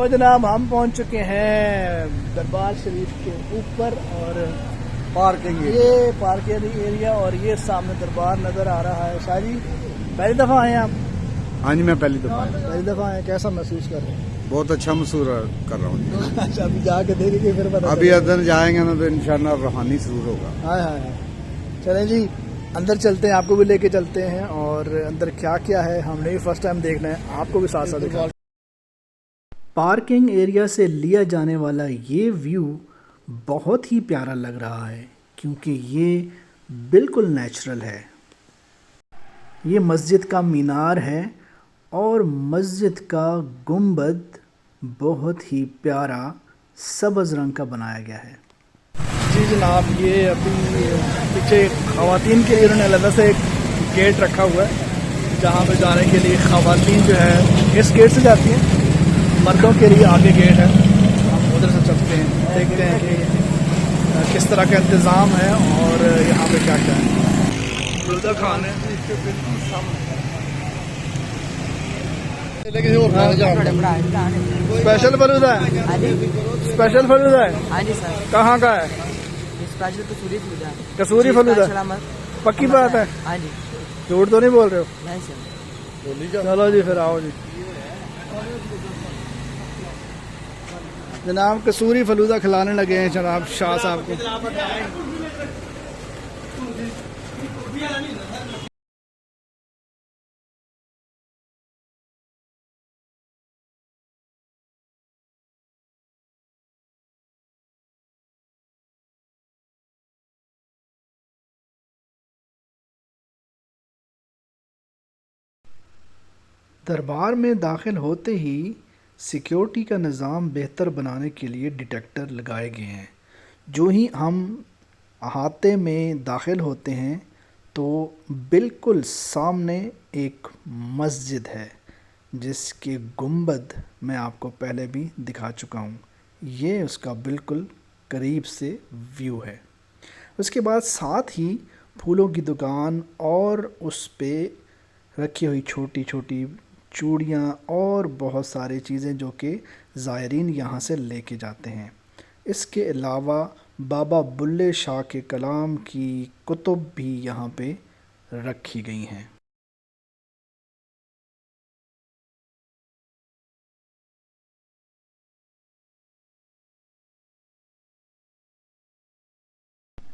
تو جناب ہم پہنچ چکے ہیں دربار شریف کے اوپر اور پارکنگ یہ پارکنگ ایریا اور یہ سامنے دربار نظر آ رہا ہے. شاہ جی پہلی دفعہ آئے ہیں آپ؟ ہاں جی میں پہلی دفعہ پہلی دفعہ آئے، کیسا محسوس کر رہے ہیں؟ بہت اچھا محسوس کر رہا ہوں. اچھا ابھی جا کے دیکھیں گے پھر پتہ ابھی ادھر جائیں گے نا تو انشاءاللہ روحانی سرور ہوگا. ہائے ہائے ہائے. چلیں جی اندر چلتے ہیں، آپ کو بھی لے کے چلتے ہیں اور اندر کیا کیا ہے ہم نے بھی فرسٹ ٹائم دیکھنا ہے، آپ کو بھی ساتھ ساتھ دکھا. پارکنگ ایریا سے لیا جانے والا یہ ویو بہت ہی پیارا لگ رہا ہے کیونکہ یہ بالکل نیچرل ہے. یہ مسجد کا مینار ہے اور مسجد کا گنبد بہت ہی پیارا سبز رنگ کا بنایا گیا ہے. جی جناب یہ ابھی پیچھے خواتین کے لیے انہوں نے علیحدہ سے ایک گیٹ رکھا ہوا ہے جہاں پہ جانے کے لیے خواتین جو ہے اس گیٹ سے جاتی ہیں، مردوں کے لیے آگے گیٹ ہے. ہم ادھر سے چلتے ہیں، دیکھتے ہیں کہ کس طرح کا انتظام ہے اور یہاں پہ کیا کیا ہے. فلودہ خان ہے اسپیشل فلودہ ہے، اسپیشل فلودہ ہے. ہاں جی سر، کہاں کا ہے؟ اسپیشل کسوری فلودہ. کسوری فلودہ. پکی بات ہے، ہاں جی جھوٹ تو نہیں بول رہے ہو؟ نہیں سر. چلو جی پھر آؤ جی. جناب کسوری فلودہ کھلانے لگے ہیں جناب شاہ صاحب کو. دربار میں داخل ہوتے ہی سیکیورٹی کا نظام بہتر بنانے کے لیے ڈیٹیکٹر لگائے گئے ہیں. جو ہی ہم احاطے میں داخل ہوتے ہیں تو بالکل سامنے ایک مسجد ہے جس کے گنبد میں آپ کو پہلے بھی دکھا چکا ہوں. یہ اس کا بالکل قریب سے ویو ہے. اس کے بعد ساتھ ہی پھولوں کی دکان اور اس پہ رکھی ہوئی چھوٹی چھوٹی چوڑیاں اور بہت ساری چیزیں جو کہ زائرین یہاں سے لے کے جاتے ہیں. اس کے علاوہ بابا بلے شاہ کے کلام کی کتب بھی یہاں پہ رکھی گئی ہیں.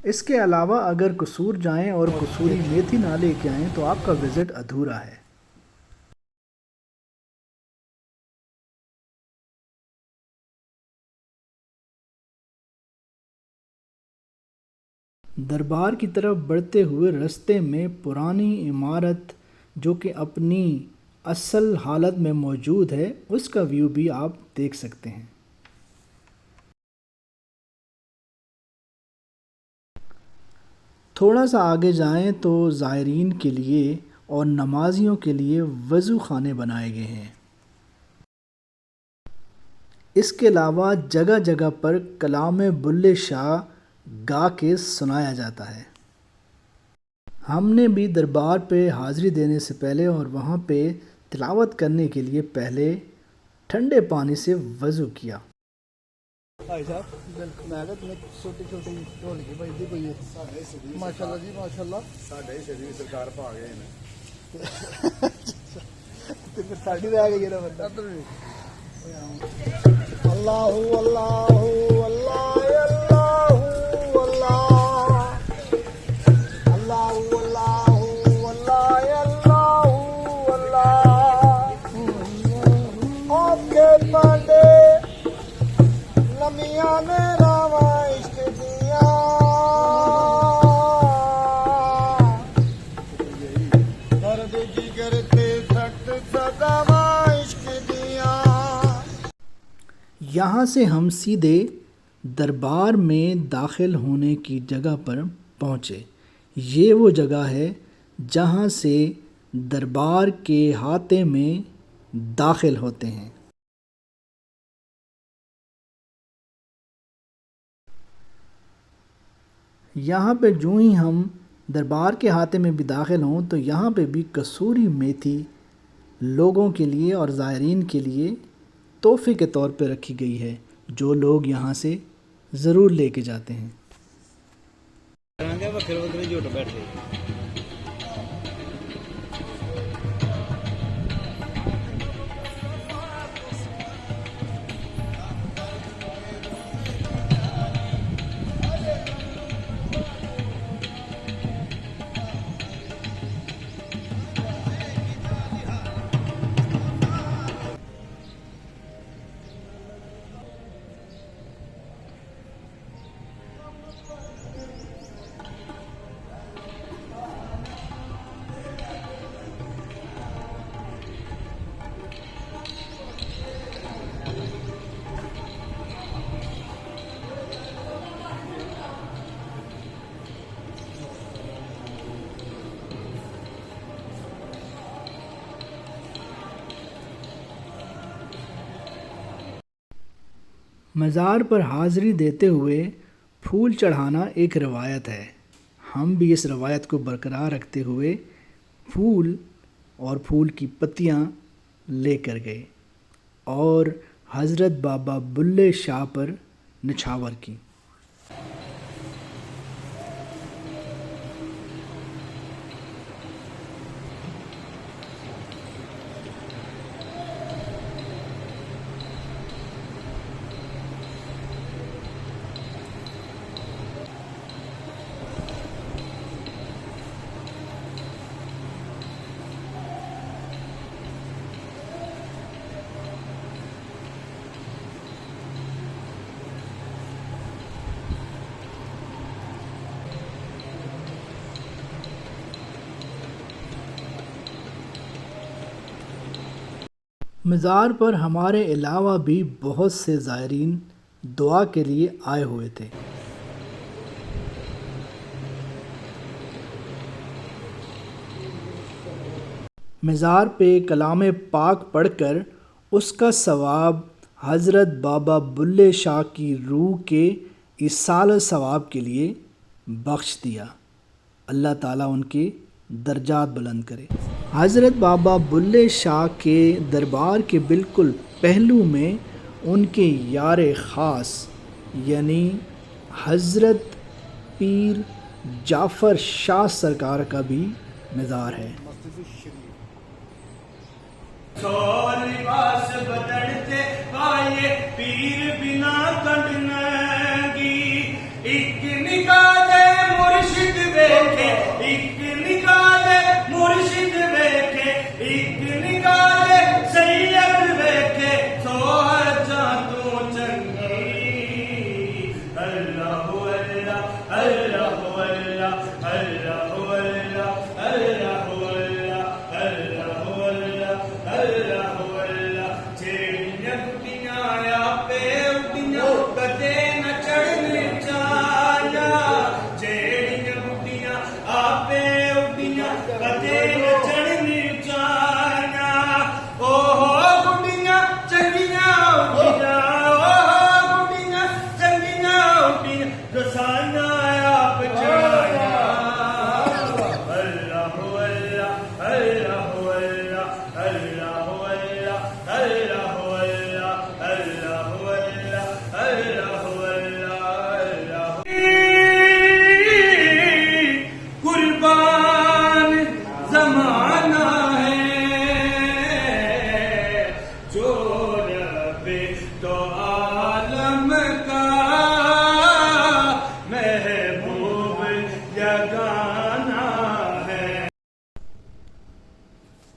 اس کے علاوہ اگر قصور جائیں اور قصوری میتھی نہ لے کے آئیں تو آپ کا وزٹ ادھورا ہے. دربار کی طرف بڑھتے ہوئے رستے میں پرانی عمارت جو کہ اپنی اصل حالت میں موجود ہے اس کا ویو بھی آپ دیکھ سکتے ہیں. تھوڑا سا آگے جائیں تو زائرین کے لیے اور نمازیوں کے لیے وضو خانے بنائے گئے ہیں. اس کے علاوہ جگہ جگہ پر کلام بلے شاہ گا کے سنایا جاتا ہے. ہم نے بھی دربار پہ حاضری دینے سے پہلے اور وہاں پہ تلاوت کرنے کے لیے پہلے ٹھنڈے پانی سے وضو کیا. بھائی صاحب چھوٹی چھوٹی ماشاء اللہ جی ماشاء اللہ سرکار پا گئے ساڑی رہ گئی نا بندہ. اللہ اللہ اللہ یہاں سے ہم سیدھے دربار میں داخل ہونے کی جگہ پر پہنچے. یہ وہ جگہ ہے جہاں سے دربار کے احاطے میں داخل ہوتے ہیں. یہاں پہ جو ہی ہم دربار کے احاطے میں بھی داخل ہوں تو یہاں پہ بھی کسوری میتھی لوگوں کے لیے اور زائرین کے لیے تحفے کے طور پہ رکھی گئی ہے جو لوگ یہاں سے ضرور لے کے جاتے ہیں۔ مزار پر حاضری دیتے ہوئے پھول چڑھانا ایک روایت ہے۔ ہم بھی اس روایت کو برقرار رکھتے ہوئے پھول اور پھول کی پتیاں لے کر گئے اور حضرت بابا بلے شاہ پر نچھاور کی۔ مزار پر ہمارے علاوہ بھی بہت سے زائرین دعا کے لیے آئے ہوئے تھے۔ مزار پہ کلام پاک پڑھ کر اس کا ثواب حضرت بابا بلے شاہ کی روح کے ایصال ثواب کے لیے بخش دیا۔ اللہ تعالیٰ ان کے درجات بلند کرے۔ حضرت بابا بلے شاہ کے دربار کے بالکل پہلو میں ان کے یار خاص یعنی حضرت پیر جعفر شاہ سرکار کا بھی مزار ہے۔ سو لباس بدلتے آئے پیر بنا کنڈنگی، ایک نگاہ دے مرشد ویکھے، ایک نگاہ دے مرشد ویکھے، ایک نگاہ دے سید ویکھے، سو جاں تو چنگی۔ اللہ اللہ اللہ اللہ اللہ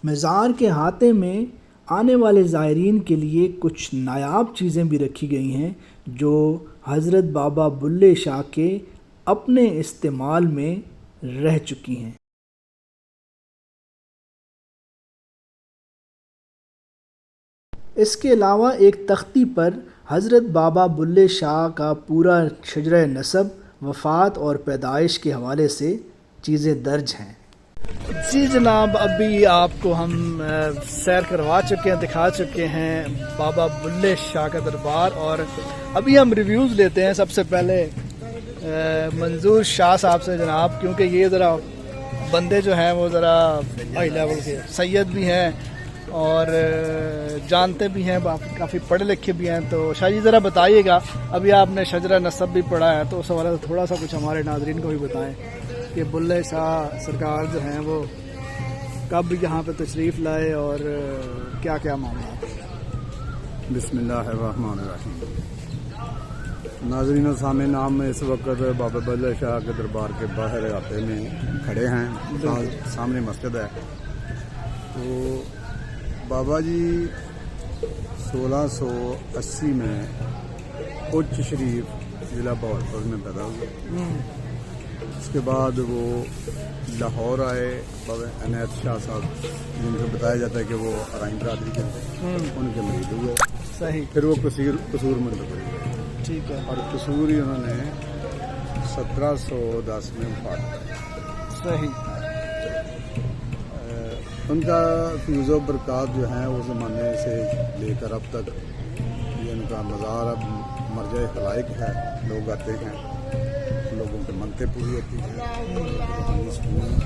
مزار کے احاطے میں آنے والے زائرین کے لیے کچھ نایاب چیزیں بھی رکھی گئی ہیں جو حضرت بابا بلے شاہ کے اپنے استعمال میں رہ چکی ہیں۔ اس کے علاوہ ایک تختی پر حضرت بابا بلے شاہ کا پورا شجرہ نسب، وفات اور پیدائش کے حوالے سے چیزیں درج ہیں۔ جی جناب، ابھی آپ کو ہم سیر کروا چکے ہیں، دکھا چکے ہیں بابا بلے شاہ کا دربار، اور ابھی ہم ریویوز لیتے ہیں۔ سب سے پہلے منظور شاہ صاحب سے جناب، کیونکہ یہ ذرا بندے جو ہیں وہ ذرا ہائی لیول کے سید بھی ہیں اور جانتے بھی ہیں, کافی پڑھے لکھے بھی ہیں. تو شاہ جی ذرا بتائیے گا, ابھی آپ نے شجرہ نسب بھی پڑھا ہے, تو اس حوالے سے تھوڑا سا کچھ ہمارے ناظرین کو بھی بتائیں کہ بلے شاہ سرکار جو ہیں وہ کب یہاں پہ تشریف لائے اور کیا کیا معاملات. بسم اللہ الرحمن الرحیم. ناظرین و سامعین, ہم اس وقت بابا بلے شاہ کے دربار کے باہر علاقے میں کھڑے ہیں. سامنے مسجد ہے. تو بابا جی 1680 میں اچ شریف ضلع بہاولپور میں پیدا ہوئے. اس کے بعد وہ لاہور آئے. بابا عنایت شاہ صاحب جن کو بتایا جاتا ہے کہ وہ ارائن برادری کے ان کے مرید ہوئے. صحیح. پھر وہ قصور منتقل ہوئے. ٹھیک ہے. اور قصور ہی انہوں نے 1710 میں وفات کی. صحیح. ان کا فیوز و برکات جو ہیں وہ زمانے سے لے کر اب تک یہ ان کا مزار اب مرجع خلائق ہے. لوگ آتے ہیں, لوگوں کی منتیں پوری ہوتی ہیں, سکون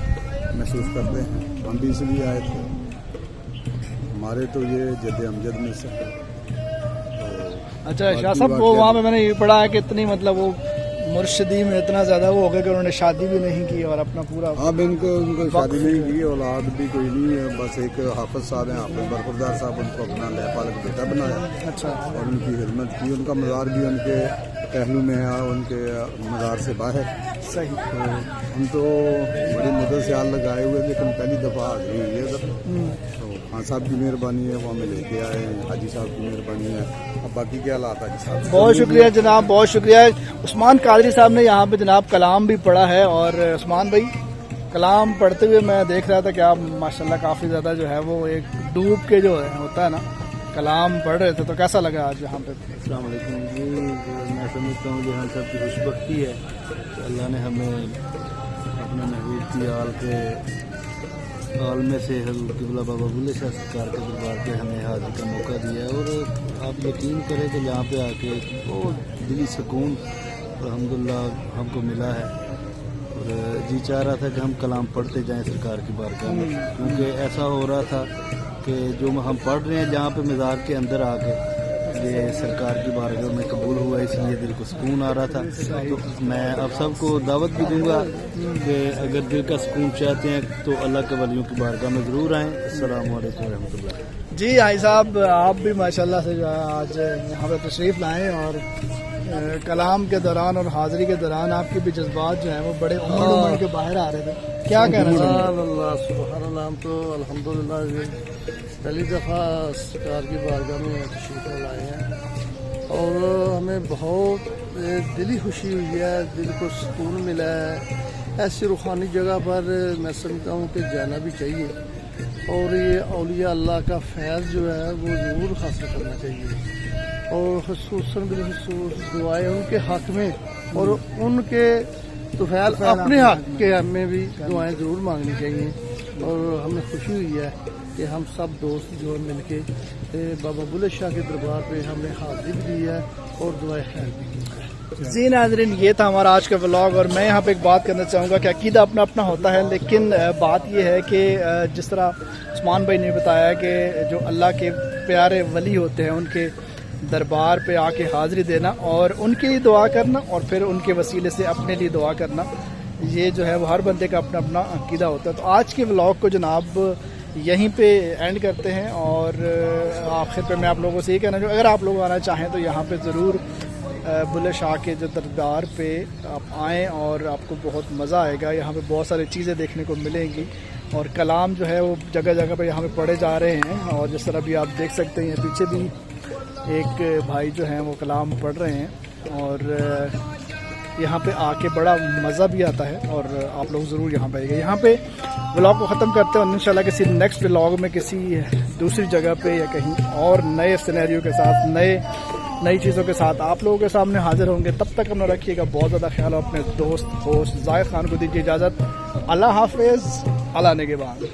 محسوس کرتے ہیں. ہم بھی اس لیے آئے تھے. ہمارے تو یہ جد امجد میں سے ہے. اچھا شاہ صاحب, وہ وہاں پہ میں نے یہ پڑھا ہے کہ اتنی مطلب وہ مرشدی میں اتنا زیادہ وہ ہو گیا کہ انہوں نے شادی بھی نہیں کی اور اپنا پورا. اب ان کو شادی نہیں کی, اولاد بھی کوئی نہیں ہے. بس ایک حافظ صاحب ہیں, حافظ برخوردار صاحب, ان کو اپنا لہ پالک بیٹا بنایا. اچھا. اور ان کی خدمت کی. ان کا مزار بھی ان کے پہلو میں ہے, ان کے مزار سے باہر. صحیح. تو ہم تو بڑی مدت سے حال لگائے ہوئے, لیکن پہلی دفعہ حاضری ہوئی ہے ادھر. تو خان صاحب کی مہربانی ہے, وہ ہمیں لے کے آئے. حاجی صاحب کی مہربانی ہے. اب باقی کے حالات حاجی صاحب. بہت شکریہ جناب, بہت شکریہ. عثمان قادری صاحب نے یہاں پہ جناب کلام بھی پڑھا ہے. اور عثمان بھائی کلام پڑھتے ہوئے میں دیکھ رہا تھا کہ آپ ماشاءاللہ کافی زیادہ جو ہے وہ ایک ڈوب کے جو ہوتا ہے نا کلام پڑھ رہے تھے. تو کیسا لگا آج یہاں پہ؟ السلام علیکم جی. میں سمجھتا ہوں کہ ہم سب کی خوش بختی ہے کہ اللہ نے ہمیں اپنے محبوب کی آل کے عالم سے حضرت قبلہ بابا بلے شاہ سرکار کے دربار پہ ہمیں حاضری کا موقع دیا ہے. اور آپ یقین کریں کہ یہاں پہ آ کے بہت دلی سکون الحمدللہ ہم کو ملا ہے. اور جی چاہ رہا تھا کہ ہم کلام پڑھتے جائیں سرکار کی بارگاہ میں, کیونکہ ایسا ہو رہا تھا کہ جو ہم پڑھ رہے ہیں جہاں پہ مزار کے اندر آ کے یہ سرکار کی بارگاہ میں قبول ہوا, اس لیے دل کو سکون آ رہا تھا. تو میں آپ سب کو دعوت بھی دوں گا کہ اگر دل کا سکون چاہتے ہیں تو اللہ کے ولیوں کی بارگاہ میں ضرور آئیں. السلام علیکم و رحمۃ اللہ. جی حاجی صاحب, آپ بھی ماشاءاللہ سے جو ہے آج یہاں پہ تشریف لائیں اور کلام کے دوران اور حاضری کے دوران آپ کے بھی جذبات جو ہیں وہ بڑے امڑ کے باہر آ رہے تھے. کیا کہنا چاہیں؟ اللہ سبحان اللہ. ہم تو الحمدللہ پہلی دفعہ سرکار کی بارگاہ میں تشریف لائے ہیں اور ہمیں بہت دلی خوشی ہوئی ہے, دل کو سکون ملا ہے. ایسی روحانی جگہ پر میں سمجھتا ہوں کہ جانا بھی چاہیے اور یہ اولیاء اللہ کا فیض جو ہے وہ ضرور حاصل کرنا چاہیے. اور خصوصاً بالخصوص دعائیں ان کے حق میں اور ان کے طفیل اپنے حق کے ہمیں بھی دعائیں ضرور مانگنی چاہیے. اور ہمیں خوشی ہوئی ہے کہ ہم سب دوست جو مل کے بابا بلے شاہ کے دربار پہ ہم نے حاضری بھی دی ہے اور دعائیں خیر بھی کی ہے. جی ناظرین, یہ تھا ہمارا آج کا ولاگ. اور میں یہاں پہ ایک بات کرنا چاہوں گا کہ عقیدہ اپنا اپنا ہوتا ہے, لیکن بات یہ ہے کہ جس طرح عثمان بھائی نے بتایا کہ جو اللہ کے پیارے ولی ہوتے ہیں ان کے دربار پہ آ کے حاضری دینا اور ان کے لیے دعا کرنا اور پھر ان کے وسیلے سے اپنے لیے دعا کرنا, یہ جو ہے وہ ہر بندے کا اپنا اپنا عقیدہ ہوتا ہے. تو آج کے ولاگ کو جناب یہیں پہ اینڈ کرتے ہیں. اور آخر پہ میں آپ لوگوں سے یہ کہنا چاہوں, اگر آپ لوگ آنا چاہیں تو یہاں پہ ضرور بلے شاہ کے جو دربار پہ آپ آئیں اور آپ کو بہت مزہ آئے گا. یہاں پہ بہت ساری چیزیں دیکھنے کو ملیں گی اور کلام جو ہے وہ جگہ جگہ پہ یہاں پہ پڑھے جا رہے ہیں. اور جس طرح بھی آپ دیکھ سکتے ہیں پیچھے بھی ایک بھائی جو ہیں وہ کلام پڑھ رہے ہیں اور یہاں پہ آ کے بڑا مزہ بھی آتا ہے. اور آپ لوگ ضرور یہاں پہ آئیے گا. یہاں پہ ولاگ کو ختم کرتے ہیں اور انشاءاللہ کسی نیکسٹ ولاگ میں کسی دوسری جگہ پہ یا کہیں اور نئے سینیریو کے ساتھ نئی چیزوں کے ساتھ آپ لوگوں کے سامنے حاضر ہوں گے. تب تک اپنا رکھیے گا بہت زیادہ خیال. اپنے دوست ہوسٹ زاہد خان کو دیجیے اجازت. اللہ حافظ. اللہ نگہبان.